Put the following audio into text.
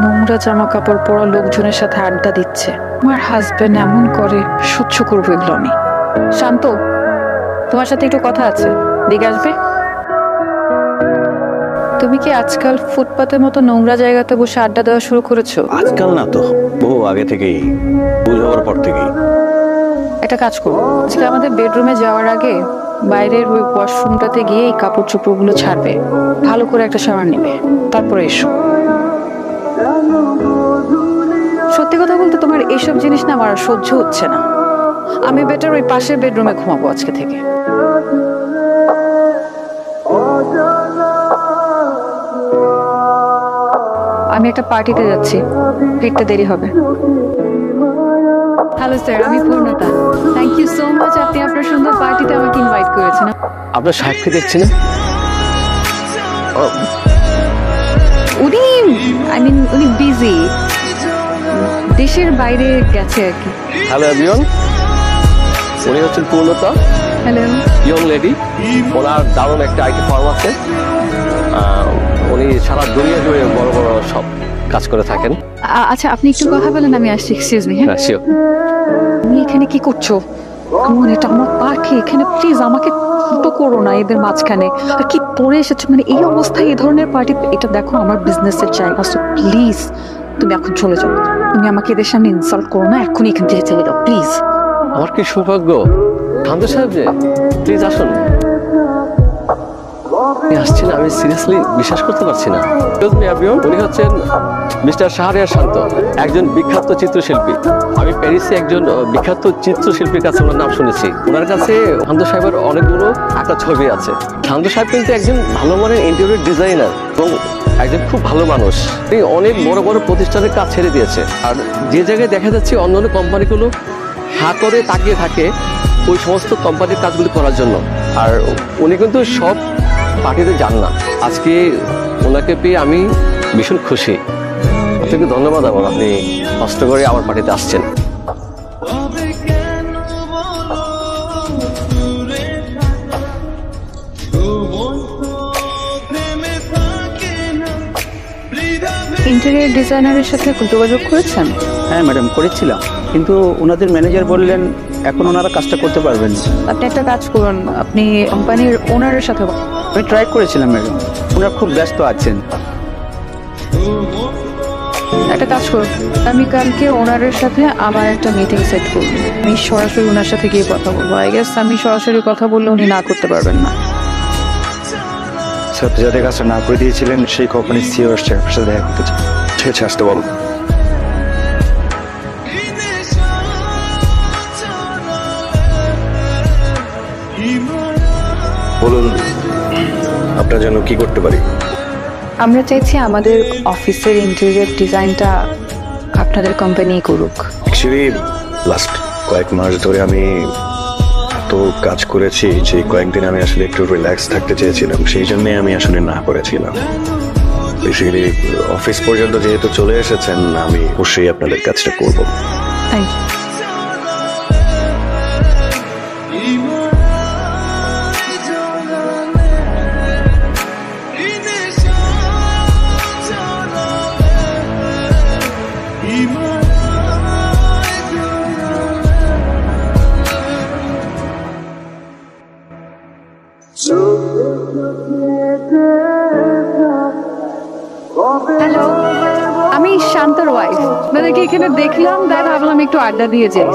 নোংরা জামা কাপড় পরা লোকজনের সাথে আড্ডা দিচ্ছে। আমার হাজবেন্ড এমন করে, সহ্য করবো এগুলো আমি? শান্ত, তোমার সাথে একটু কথা আছে, দিকে আসবে? তুমি কি আজকাল ফুটপাতের মতো নোংরা জায়গাতে বসে আড্ডা দেওয়া শুরু করেছো? আজকাল না তো, বহু আগে থেকেই, বুঝে হওয়ার পর থেকেই। একটা কাজ করবো, আজকে আমাদের বেডরুমে যাওয়ার আগে বাইরের ওই ওয়াশরুমটাতে গিয়ে এই কাপড় চোপড়গুলো ছাড়বে, ভালো করে একটা শাওয়ার নেবে, তারপরে এসো। সত্যি কথা বলতে তোমার এইসব জিনিস না আমার আর সহ্য হচ্ছে না। আমি বেটার ওই পাশের বেডরুমে ঘুমাবো আজকে থেকে। আমি একটা পার্টিতে যাচ্ছি, ফিরতে দেরি হবে। হ্যালো স্যার, আমি পূর্ণতা। থ্যাংক ইউ সো মাচ, আপনি আপনার সুন্দর পার্টিতে আমাকে ইনভাইট করেছেন। আপনার সাহেবকে দেখছি না? উনি বিজি, দেশের বাইরে গেছে আর কি। হ্যালো এভরিওয়ান, উনি হচ্ছেন পূর্ণতা। হ্যালো। ইয়ং লেডি, ওনার দারুণ একটা আইটি ফার্ম আছে। উনি সারা দুনিয়া জুড়ে বড় বড় সব কাজ করে থাকেন। আচ্ছা, আপনি একটু কথা বলেন, আমি আসছি। Excuse me. হ্যাঁ, শিওর। তুমি এখানে কি করছো? এটা আমার পার্টি, এখানে প্লিজ আমাকে ছোট করো না এদের মাঝখানে। আর কি পরে এসেছো, মানে এই অবস্থায় এই ধরনের পার্টি? এটা দেখো আমার বিজনেসের জায়গা, সো প্লিজ তুমি এখন চলে যাও। তুমি আমাকে এদের সামনে ইনসাল্ট করো না, এখনই এখান থেকে চলে যাও প্লিজ। আমার কি সৌভাগ্য, শান্ত সাহেব যে, প্লিজ আসুন। আপনি আসছেন, আমি সিরিয়াসলি বিশ্বাস করতে পারছি না। উনি হচ্ছেন মিস্টার শাহরিয়ার শান্ত, একজন বিখ্যাত চিত্রশিল্পী। আমি প্যারিসে একজন বিখ্যাত চিত্রশিল্পীর কাছে ওনার নাম শুনেছি। ওনার কাছে শান্ত সাহেবের অনেকগুলো একটা ছবি আছে। শান্ত সাহেব কিন্তু একজন ভালো মানের ইন্টেরিয়র ডিজাইনার এবং একজন খুব ভালো মানুষ। তিনি অনেক বড় বড় প্রতিষ্ঠানের কাজ ছেড়ে দিয়েছে। আর যে জায়গায় দেখা যাচ্ছে অন্যান্য কোম্পানিগুলো হাঁ করে তাকিয়ে থাকে ওই সমস্ত কোম্পানির কাজগুলি করার জন্য, আর উনি কিন্তু সব পার্টিতে যান না। আজকে ওনাকে পেয়ে আমি ভীষণ খুশি। আপনাকে ধন্যবাদ। আমার আপনি কষ্ট করে আমার পার্টিতে আসছেন। ইন্টেরিয়র ডিজাইনারের সাথে যোগাযোগ করেছেন? হ্যাঁ ম্যাডাম, করেছিলাম, কিন্তু ওনাদের ম্যানেজার বললেন এখন ওনারা কাজটা করতে পারবেন না। আপনি একটা কাজ করুন, আপনি কোম্পানির ওনারের সাথে। আমি ট্রাই করেছিলাম ম্যাডাম, ওনারা খুব ব্যস্ত আছেন। একটা কাজ করুন, আমি কালকে ওনারের সাথে আমার একটা মিটিং সেট করব। আমি সরাসরি ওনার সাথে গিয়ে কথা বলবো। আই গেস আমি সরাসরি কথা বললে উনি না করতে পারবেন না। স্যার, যাদের কাছে না করে দিয়েছিলেন সেই কোম্পানির সিইও আসছে, আপনার সাথে দেখা করতে চাই। ঠিক আছে, আসতে বলো। বলুন, আপনার জন্য কি করতে পারি? আমরা চাইছি আমাদের অফিসের ইন্টেরিয়র ডিজাইনটা আপনাদের কোম্পানি করুক। অ্যাকচুয়ালি লাস্ট কয়েক মাস ধরে আমি তো কাজ করেছি যে কয়েকদিন আমি আসলে একটু রিল্যাক্স থাকতে চেয়েছিলাম, সেই জন্যই আমি আসলে না করেছিলাম। বেসিক্যালি অফিস পর্যন্ত যেহেতু চলে এসেছেন, আমি অবশ্যই আপনাদের কাজটা করব। Thank you. হ্যালো, আমি শান্তর ওয়াইফ। আপনাদেরকে এখানে দেখলাম, তাই ভাবলাম একটু আড্ডা দিয়ে যাই।